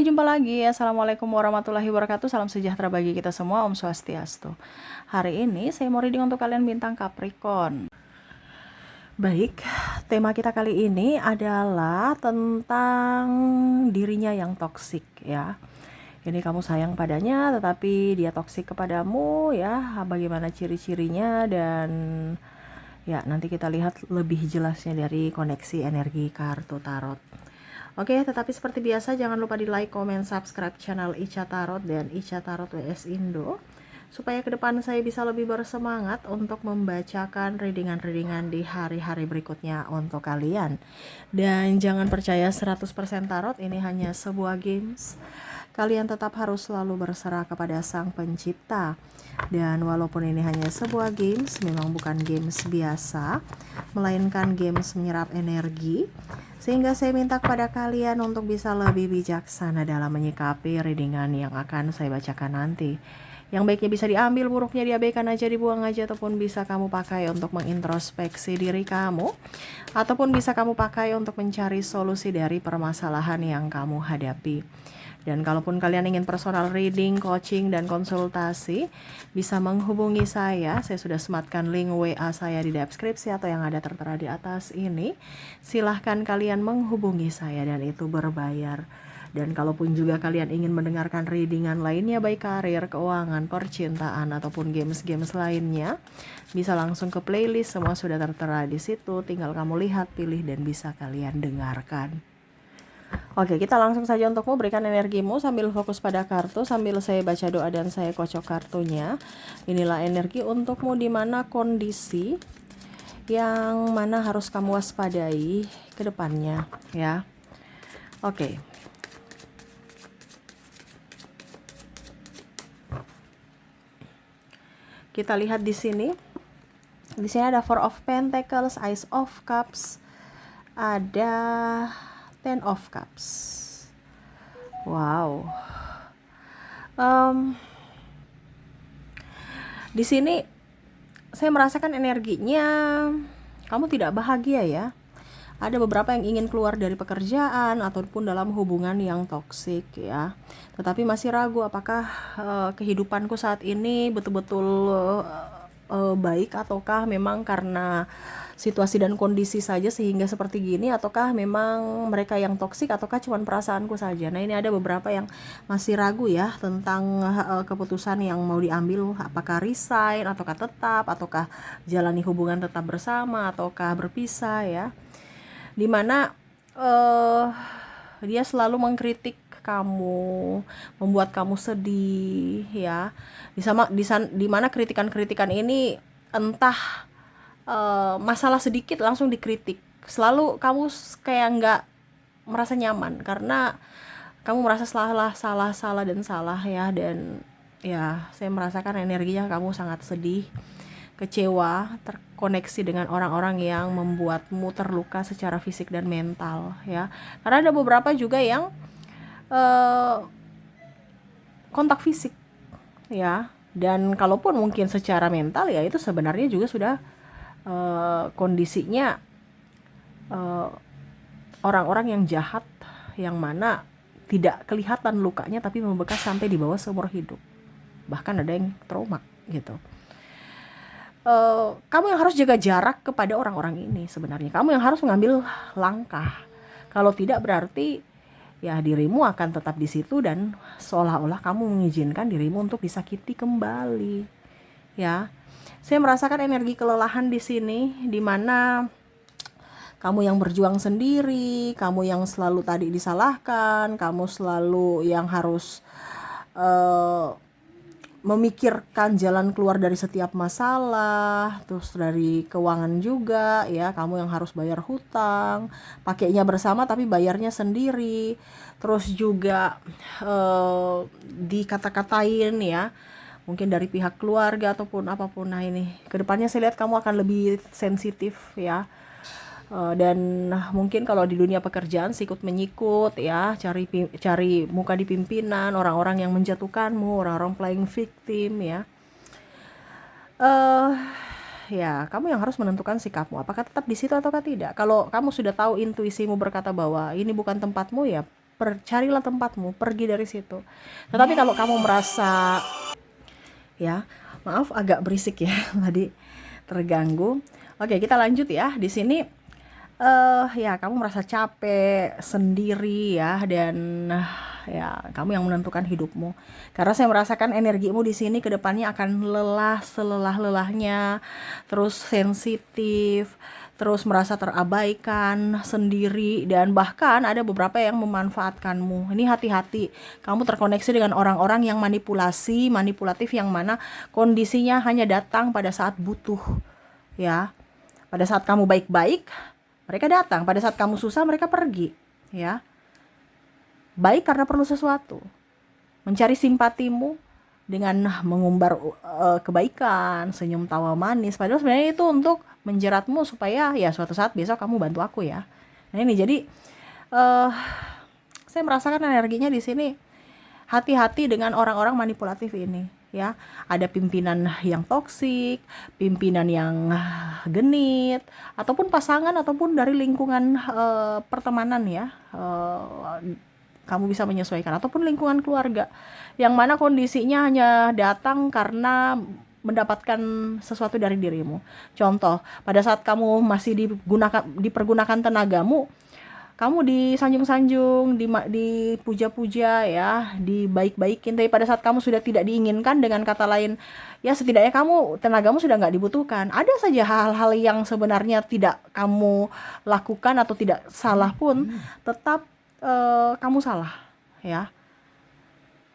jumpa lagi. Assalamualaikum warahmatullahi wabarakatuh. Salam sejahtera bagi kita semua. Om Swastiastu. Hari ini saya mau reading untuk kalian bintang Capricorn. Baik, tema kita kali ini adalah tentang dirinya yang toksik ya. Ini kamu sayang padanya tetapi dia toksik kepadamu ya. Bagaimana ciri-cirinya dan ya nanti kita lihat lebih jelasnya dari koneksi energi kartu tarot. Oke, tetapi seperti biasa jangan lupa di like, comment, subscribe channel Ica Tarot dan Ica Tarot WS Indo supaya ke depan saya bisa lebih bersemangat untuk membacakan readingan-readingan di hari-hari berikutnya untuk kalian. Dan jangan percaya 100% tarot, ini hanya sebuah games. Kalian tetap harus selalu berserah kepada Sang Pencipta. Dan walaupun ini hanya sebuah games, memang bukan games biasa, melainkan games menyerap energi. Sehingga saya minta kepada kalian untuk bisa lebih bijaksana dalam menyikapi readingan yang akan saya bacakan nanti. Yang baiknya bisa diambil, buruknya diabaikan aja, dibuang aja, ataupun bisa kamu pakai untuk mengintrospeksi diri kamu, ataupun bisa kamu pakai untuk mencari solusi dari permasalahan yang kamu hadapi. Dan kalaupun kalian ingin personal reading, coaching, dan konsultasi, bisa menghubungi saya. Saya sudah sematkan link WA saya di deskripsi atau yang ada tertera di atas ini. Silahkan kalian menghubungi saya dan itu berbayar. Dan kalaupun juga kalian ingin mendengarkan readingan lainnya, baik karir, keuangan, percintaan, ataupun games-games lainnya, bisa langsung ke playlist, semua sudah tertera di situ. Tinggal kamu lihat, pilih, dan bisa kalian dengarkan. Oke, kita langsung saja untukmu, berikan energimu sambil fokus pada kartu, sambil saya baca doa dan saya kocok kartunya. Inilah energi untukmu di mana kondisi yang mana harus kamu waspadai ke depannya ya. Oke. Kita lihat di sini. Di sini ada Four of Pentacles, Ace of Cups, ada Ten of Cups. Wow. Di sini saya merasakan energinya kamu tidak bahagia ya. Ada beberapa yang ingin keluar dari pekerjaan ataupun dalam hubungan yang toksik ya. Tetapi masih ragu apakah kehidupanku saat ini betul-betul baik, ataukah memang karena situasi dan kondisi saja sehingga seperti gini, ataukah memang mereka yang toksik, ataukah cuma perasaanku saja. Nah, ini ada beberapa yang masih ragu ya tentang keputusan yang mau diambil, apakah resign, ataukah tetap, ataukah jalani hubungan tetap bersama, ataukah berpisah ya. Dimana dia selalu mengkritik kamu, membuat kamu sedih ya. Di mana kritikan-kritikan ini entah masalah sedikit langsung dikritik. Selalu kamu kayak nggak merasa nyaman karena kamu merasa salah ya. Dan ya saya merasakan energinya kamu sangat sedih, kecewa, terkoneksi dengan orang-orang yang membuatmu terluka secara fisik dan mental ya. Karena ada beberapa juga yang kontak fisik ya. Dan kalaupun mungkin secara mental ya itu sebenarnya juga sudah kondisinya orang-orang yang jahat, yang mana tidak kelihatan lukanya tapi membekas sampai di bawah seumur hidup. Bahkan ada yang trauma gitu. Kamu yang harus jaga jarak kepada orang-orang ini sebenarnya. Kamu yang harus mengambil langkah. Kalau tidak berarti ya dirimu akan tetap di situ dan seolah-olah kamu mengizinkan dirimu untuk disakiti kembali. Ya. Saya merasakan energi kelelahan di sini, di mana kamu yang berjuang sendiri, kamu yang selalu tadi disalahkan, kamu selalu yang harus memikirkan jalan keluar dari setiap masalah, terus dari keuangan juga ya, kamu yang harus bayar hutang, pakainya bersama tapi bayarnya sendiri, terus juga dikata-katain ya, mungkin dari pihak keluarga ataupun apapun. Nah, ini kedepannya saya lihat kamu akan lebih sensitif ya. Dan mungkin kalau di dunia pekerjaan sikut menyikut ya, cari muka di pimpinan, orang-orang yang menjatuhkanmu, orang-orang playing victim ya. Ya kamu yang harus menentukan sikapmu, apakah tetap di situ ataukah tidak. Kalau kamu sudah tahu intuisimu berkata bahwa ini bukan tempatmu ya, carilah tempatmu, pergi dari situ. Tetapi kalau kamu merasa, ya maaf agak berisik ya tadi terganggu. Oke, kita lanjut ya. Di sini ya kamu merasa capek sendiri ya, dan ya kamu yang menentukan hidupmu. Karena saya merasakan energimu di sini ke depannya akan lelah selelah-lelahnya, terus sensitif, terus merasa terabaikan sendiri, dan bahkan ada beberapa yang memanfaatkanmu. Ini hati-hati, kamu terkoneksi dengan orang-orang yang manipulatif, yang mana kondisinya hanya datang pada saat butuh, ya. Pada saat kamu baik-baik, mereka datang. Pada saat kamu susah, mereka pergi, ya. Baik karena perlu sesuatu, mencari simpatimu dengan mengumbar kebaikan, senyum tawa manis. Padahal sebenarnya itu untuk menjeratmu supaya ya suatu saat besok kamu bantu aku ya. Nah ini jadi saya merasakan energinya di sini. Hati-hati dengan orang-orang manipulatif ini, ya. Ada pimpinan yang toksik, pimpinan yang genit, ataupun pasangan, ataupun dari lingkungan pertemanan ya. Kamu bisa menyesuaikan, ataupun lingkungan keluarga, yang mana kondisinya hanya datang karena mendapatkan sesuatu dari dirimu. Contoh, pada saat kamu masih dipergunakan tenagamu, kamu disanjung-sanjung, dipuja-puja ya, dibaik-baikin. Tapi pada saat kamu sudah tidak diinginkan, dengan kata lain, ya setidaknya tenagamu sudah nggak dibutuhkan. Ada saja hal-hal yang sebenarnya tidak kamu lakukan atau tidak salah pun, tetap kamu salah, ya.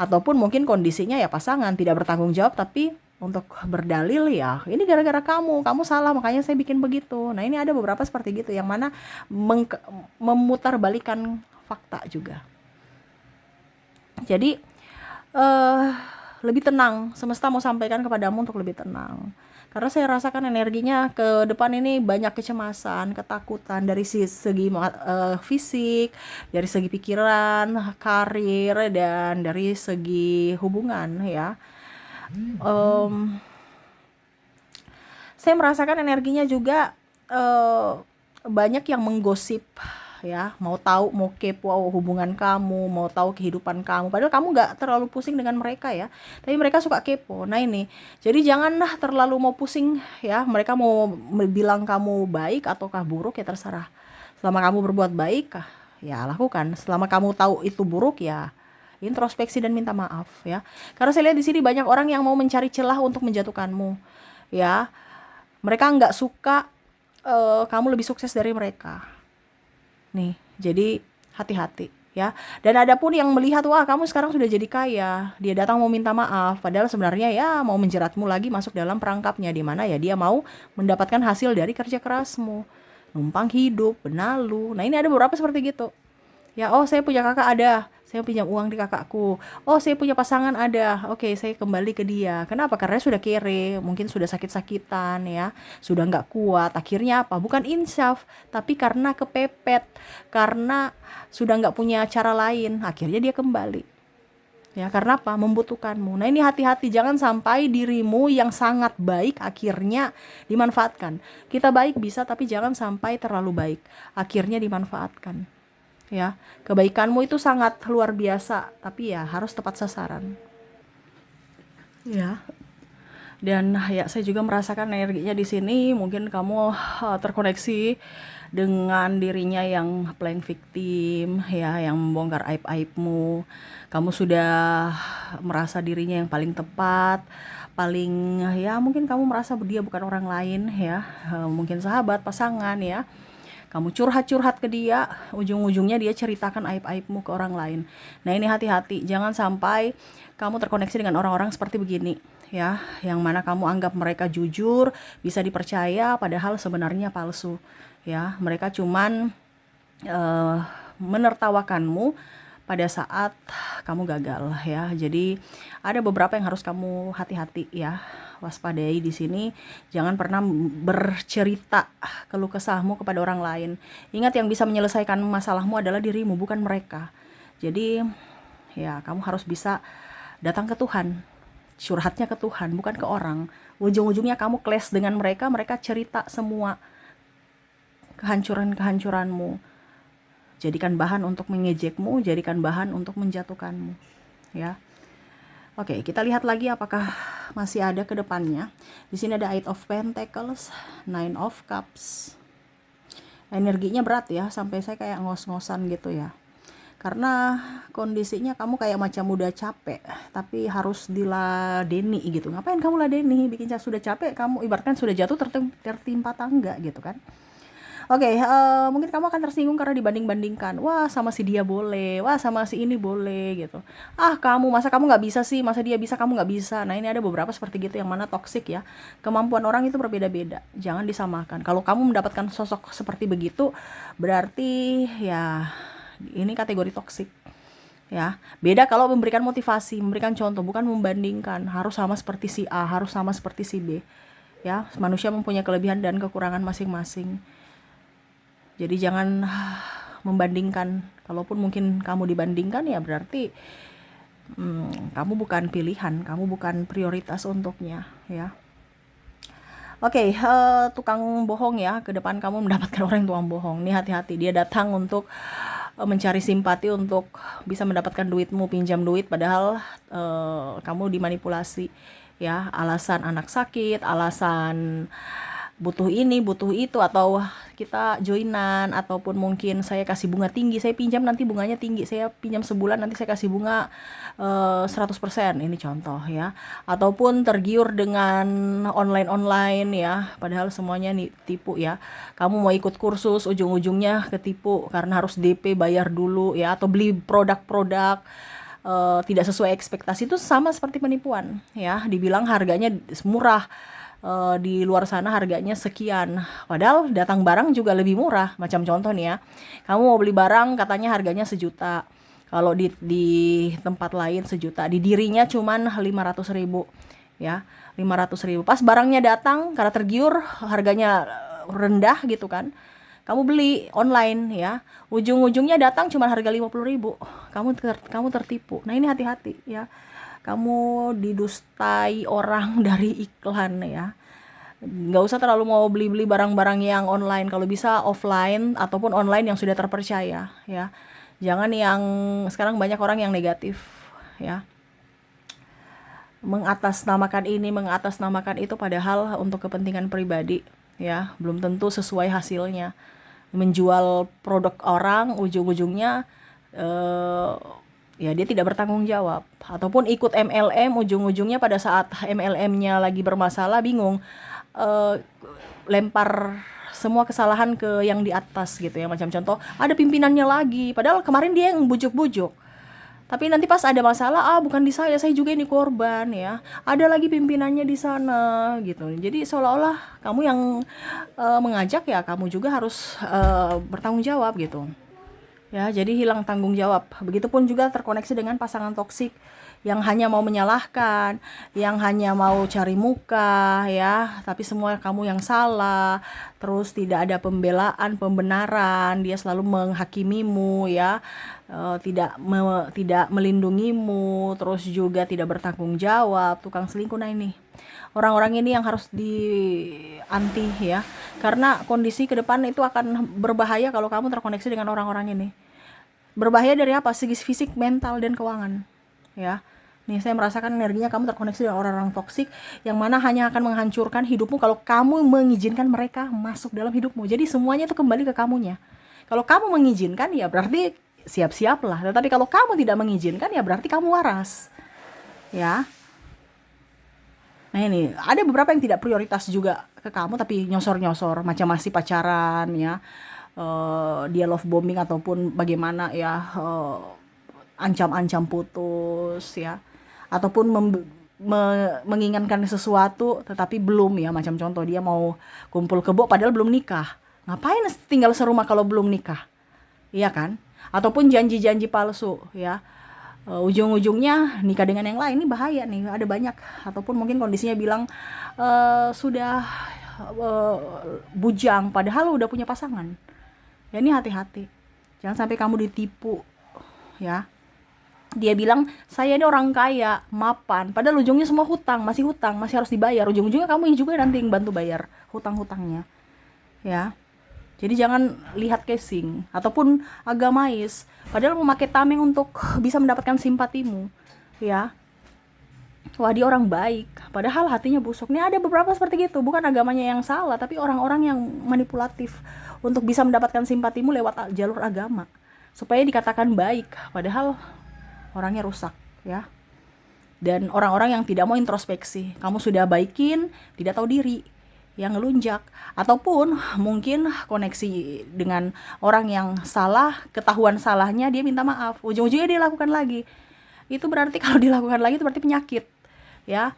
Ataupun mungkin kondisinya ya pasangan tidak bertanggung jawab, tapi untuk berdalil ya ini gara-gara kamu salah makanya saya bikin begitu. Nah ini ada beberapa seperti gitu, yang mana memutarbalikan fakta juga. Jadi lebih tenang, semesta mau sampaikan kepadamu untuk lebih tenang. Karena saya rasakan energinya ke depan ini banyak kecemasan, ketakutan dari segi fisik, dari segi pikiran, karir, dan dari segi hubungan ya. Saya merasakan energinya juga banyak yang menggosip ya, mau tahu, mau kepo hubungan kamu, mau tahu kehidupan kamu, padahal kamu nggak terlalu pusing dengan mereka ya, tapi mereka suka kepo. Nah ini, jadi janganlah terlalu mau pusing ya. Mereka mau bilang kamu baik ataukah buruk ya terserah. Selama kamu berbuat baik ya lakukan, selama kamu tahu itu buruk ya introspeksi dan minta maaf ya. Karena saya lihat di sini banyak orang yang mau mencari celah untuk menjatuhkanmu ya. Mereka nggak suka kamu lebih sukses dari mereka nih. Jadi hati-hati ya. Dan ada pun yang melihat, wah kamu sekarang sudah jadi kaya, dia datang mau minta maaf, padahal sebenarnya ya mau menjeratmu lagi masuk dalam perangkapnya, di mana ya dia mau mendapatkan hasil dari kerja kerasmu, numpang hidup, benalu. Nah ini ada beberapa seperti gitu ya. Oh saya punya kakak, ada, saya pinjam uang di kakakku. Oh saya punya pasangan, ada, oke saya kembali ke dia. Kenapa? Karena sudah kere, mungkin sudah sakit-sakitan ya, sudah nggak kuat. Akhirnya apa? Bukan insaf, tapi karena kepepet, karena sudah nggak punya cara lain, akhirnya dia kembali ya. Karena apa? Membutuhkanmu. Nah ini hati-hati, jangan sampai dirimu yang sangat baik akhirnya dimanfaatkan. Kita baik bisa, tapi jangan sampai terlalu baik akhirnya dimanfaatkan ya. Kebaikanmu itu sangat luar biasa, tapi ya harus tepat sasaran ya. Dan ya saya juga merasakan energinya di sini. Mungkin kamu terkoneksi dengan dirinya yang playing victim ya, yang membongkar aib-aibmu. Kamu sudah merasa dirinya yang paling tepat, paling ya, mungkin kamu merasa dia bukan orang lain ya, mungkin sahabat, pasangan ya. Kamu curhat-curhat ke dia, ujung-ujungnya dia ceritakan aib-aibmu ke orang lain. Nah ini hati-hati, jangan sampai kamu terkoneksi dengan orang-orang seperti begini ya, yang mana kamu anggap mereka jujur, bisa dipercaya, padahal sebenarnya palsu ya. Mereka cuman menertawakanmu pada saat kamu gagal ya. Jadi ada beberapa yang harus kamu hati-hati ya, waspadai di sini. Jangan pernah bercerita keluh kesahmu kepada orang lain. Ingat, yang bisa menyelesaikan masalahmu adalah dirimu, bukan mereka. Jadi ya kamu harus bisa datang ke Tuhan, curhatnya ke Tuhan, bukan ke orang. Ujung-ujungnya kamu clash dengan mereka, mereka cerita semua kehancuran-kehancuranmu jadikan bahan untuk mengejekmu, jadikan bahan untuk menjatuhkanmu, ya. Oke, kita lihat lagi apakah masih ada ke depannya. Di sini ada 8 of Pentacles, 9 of Cups. Energinya berat ya, sampai saya kayak ngos-ngosan gitu ya. Karena kondisinya kamu kayak macam udah capek, tapi harus diladeni gitu. Ngapain kamu ladeni? Bikin sudah capek, kamu ibaratkan sudah jatuh tertimpa tangga gitu kan. Oke, mungkin kamu akan tersinggung karena dibanding-bandingkan. Wah, sama si dia boleh, wah sama si ini boleh gitu. Ah, masa kamu nggak bisa sih, masa dia bisa kamu nggak bisa. Nah, ini ada beberapa seperti gitu yang mana toksik ya. Kemampuan orang itu berbeda-beda, jangan disamakan. Kalau kamu mendapatkan sosok seperti begitu, berarti ya ini kategori toksik. Ya, beda kalau memberikan motivasi, memberikan contoh, bukan membandingkan. Harus sama seperti si A, harus sama seperti si B. Ya, manusia mempunyai kelebihan dan kekurangan masing-masing. Jadi jangan membandingkan. Kalaupun mungkin kamu dibandingkan ya berarti kamu bukan pilihan, kamu bukan prioritas untuknya ya. Oke, tukang bohong ya. Ke depan kamu mendapatkan orang yang tukang bohong. Nih hati-hati, dia datang untuk mencari simpati, untuk bisa mendapatkan duitmu, pinjam duit, padahal kamu dimanipulasi ya. Alasan anak sakit, alasan butuh ini, butuh itu, atau kita joinan, ataupun mungkin saya kasih bunga tinggi, saya pinjam nanti bunganya tinggi, saya pinjam sebulan nanti saya kasih bunga 100%, ini contoh ya. Ataupun tergiur dengan online ya, padahal semuanya nih tipu ya. Kamu mau ikut kursus, ujung-ujungnya ketipu karena harus DP bayar dulu ya, atau beli produk-produk tidak sesuai ekspektasi. Itu sama seperti penipuan ya. Dibilang harganya murah, di luar sana harganya sekian, padahal datang barang juga lebih murah. Macam contoh nih ya, kamu mau beli barang katanya harganya 1 juta, kalau di tempat lain 1 juta, di dirinya cuman 500.000 ya, 500.000. Pas barangnya datang karena tergiur harganya rendah gitu kan, kamu beli online ya, ujung-ujungnya datang cuma harga 50.000, kamu tertipu. Nah, ini hati-hati ya, kamu didustai orang dari iklan ya. Nggak usah terlalu mau beli-beli barang-barang yang online, kalau bisa offline ataupun online yang sudah terpercaya ya. Jangan yang sekarang banyak orang yang negatif ya, mengatasnamakan ini, mengatasnamakan itu, padahal untuk kepentingan pribadi ya, belum tentu sesuai hasilnya. Menjual produk orang, ujung-ujungnya ya dia tidak bertanggung jawab, ataupun ikut MLM, ujung-ujungnya pada saat MLM-nya lagi bermasalah, bingung, lempar semua kesalahan ke yang di atas gitu ya. Macam contoh, ada pimpinannya lagi, padahal kemarin dia yang bujuk-bujuk, tapi nanti pas ada masalah, bukan di saya juga ini korban ya, ada lagi pimpinannya di sana gitu. Jadi seolah-olah kamu yang mengajak ya, kamu juga harus bertanggung jawab gitu ya. Jadi hilang tanggung jawab. Begitupun juga terkoneksi dengan pasangan toksik yang hanya mau menyalahkan, yang hanya mau cari muka ya, tapi semua kamu yang salah. Terus tidak ada pembelaan, pembenaran, dia selalu menghakimimu ya, tidak melindungimu, terus juga tidak bertanggung jawab, tukang selingkuh. Nah, ini orang-orang ini yang harus anti ya, karena kondisi ke depan itu akan berbahaya kalau kamu terkoneksi dengan orang-orang ini. Berbahaya dari apa? Segi fisik, mental, dan keuangan ya. Nih, saya merasakan energinya kamu terkoneksi dengan orang-orang toksik yang mana hanya akan menghancurkan hidupmu kalau kamu mengizinkan mereka masuk dalam hidupmu. Jadi semuanya itu kembali ke kamunya. Kalau kamu mengizinkan ya berarti siap-siaplah. Tetapi kalau kamu tidak mengizinkan ya berarti kamu waras ya. Nah, ini ada beberapa yang tidak prioritas juga ke kamu, tapi nyosor-nyosor, macam masih pacaran ya, dia love bombing ataupun bagaimana ya, ancam-ancam putus ya, ataupun menginginkan sesuatu tetapi belum ya. Macam contoh, dia mau kumpul kebo padahal belum nikah. Ngapain tinggal serumah kalau belum nikah, iya kan? Ataupun janji-janji palsu ya, ujung-ujungnya nikah dengan yang lain. Ini bahaya nih, ada banyak. Ataupun mungkin kondisinya bilang sudah bujang padahal udah punya pasangan ya. Ini hati-hati, jangan sampai kamu ditipu ya. Dia bilang saya ini orang kaya, mapan, padahal ujungnya semua hutang, masih harus dibayar. Ujung-ujungnya kamu juga nanti yang bantu bayar hutang-hutangnya ya. Jadi jangan lihat casing ataupun agamais. Padahal memakai tameng untuk bisa mendapatkan simpatimu, ya. Wah, dia orang baik, padahal hatinya busuk. Nih ada beberapa seperti gitu, bukan agamanya yang salah, tapi orang-orang yang manipulatif untuk bisa mendapatkan simpatimu lewat jalur agama, supaya dikatakan baik, padahal orangnya rusak, ya. Dan orang-orang yang tidak mau introspeksi, kamu sudah baikin, tidak tahu diri, yang ngelunjak, ataupun mungkin koneksi dengan orang yang salah, ketahuan salahnya, dia minta maaf, ujung-ujungnya dia lakukan lagi. Itu berarti kalau dilakukan lagi itu berarti penyakit, ya.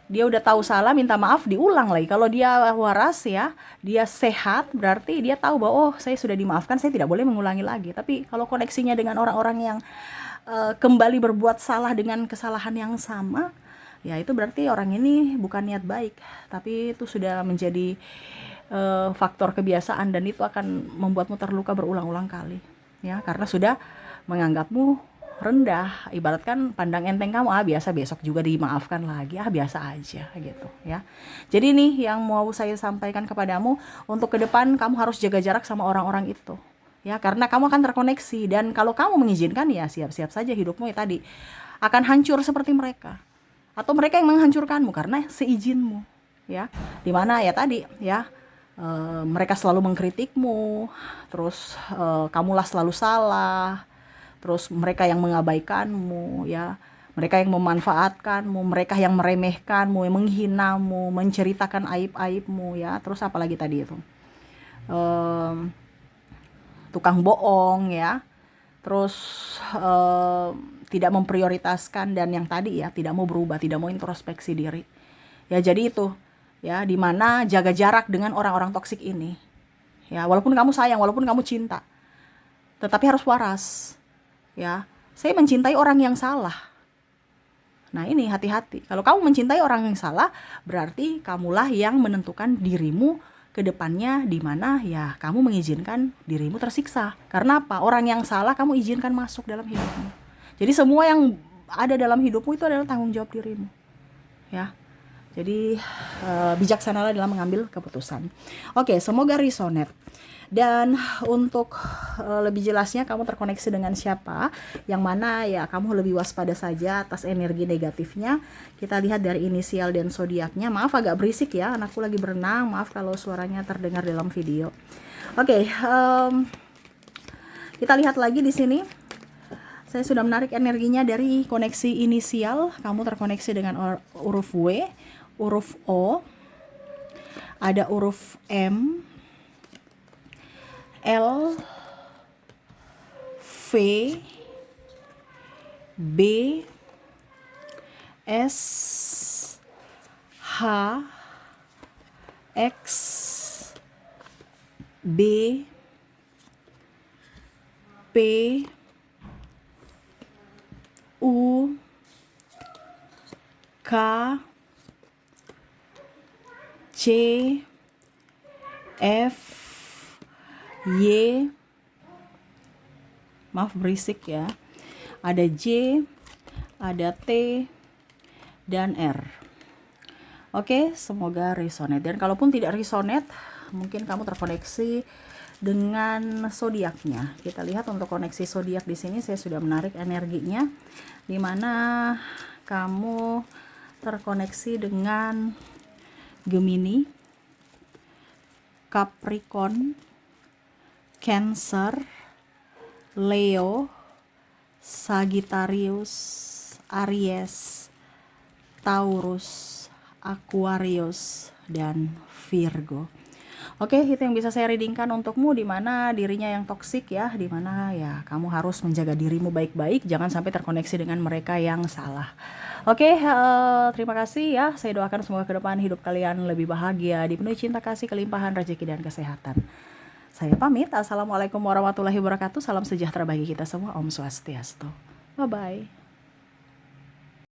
Dia udah tahu salah, minta maaf, diulang lagi. Kalau dia waras, ya, dia sehat, berarti dia tahu bahwa oh, saya sudah dimaafkan, saya tidak boleh mengulangi lagi. Tapi kalau koneksinya dengan orang-orang yang kembali berbuat salah dengan kesalahan yang sama, ya itu berarti orang ini bukan niat baik, tapi itu sudah menjadi faktor kebiasaan, dan itu akan membuatmu terluka berulang-ulang kali, ya, karena sudah menganggapmu rendah. Ibaratkan pandang enteng kamu, biasa, besok juga dimaafkan lagi, biasa aja gitu, ya. Jadi nih yang mau saya sampaikan kepadamu, untuk ke depan kamu harus jaga jarak sama orang-orang itu, ya, karena kamu akan terkoneksi, dan kalau kamu mengizinkan, ya siap-siap saja hidupmu ya tadi akan hancur seperti mereka, atau mereka yang menghancurkanmu karena seizinmu, ya. Dimana ya tadi, ya, mereka selalu mengkritikmu, terus kamulah selalu salah, terus mereka yang mengabaikanmu, ya, mereka yang memanfaatkanmu, mereka yang meremehkanmu, yang menghinamu, menceritakan aib-aibmu, ya, terus apalagi tadi itu, tukang bohong, ya, terus tidak memprioritaskan, dan yang tadi, ya, tidak mau berubah, tidak mau introspeksi diri, ya. Jadi itu, ya, dimana jaga jarak dengan orang-orang toksik ini, ya, walaupun kamu sayang, walaupun kamu cinta, tetapi harus waras, ya. Saya mencintai orang yang salah. Nah ini hati-hati. Kalau kamu mencintai orang yang salah, berarti kamulah yang menentukan dirimu ke depannya, di mana ya kamu mengizinkan dirimu tersiksa. Karena apa? Orang yang salah kamu izinkan masuk dalam hidupmu. Jadi semua yang ada dalam hidupmu itu adalah tanggung jawab dirimu, ya. Jadi bijaksanalah dalam mengambil keputusan. Oke, semoga resonate. Dan untuk lebih jelasnya kamu terkoneksi dengan siapa, yang mana ya kamu lebih waspada saja atas energi negatifnya. Kita lihat dari inisial dan zodiaknya. Maaf agak berisik ya, anakku lagi berenang. Maaf kalau suaranya terdengar dalam video. Oke, kita lihat lagi di sini. Saya sudah menarik energinya dari koneksi inisial. Kamu terkoneksi dengan huruf W, huruf O, ada huruf M, L, V, B, S, H, X, B, P, U, K, C, F, Y, maaf berisik ya, ada J, ada T, dan R. Oke, semoga resonate. Dan kalaupun tidak resonate, mungkin kamu terkoneksi dengan zodiaknya. Kita lihat untuk koneksi zodiak di sini saya sudah menarik energinya, di mana kamu terkoneksi dengan Gemini, Capricorn, Cancer, Leo, Sagittarius, Aries, Taurus, Aquarius, dan Virgo. Oke, itu yang bisa saya readingkan untukmu, di mana dirinya yang toksik ya, di mana ya kamu harus menjaga dirimu baik-baik, jangan sampai terkoneksi dengan mereka yang salah. Oke, terima kasih ya. Saya doakan semoga ke depan hidup kalian lebih bahagia, dipenuhi cinta kasih, kelimpahan rezeki dan kesehatan. Saya pamit. Assalamualaikum warahmatullahi wabarakatuh. Salam sejahtera bagi kita semua. Om Swastiastu. Bye bye.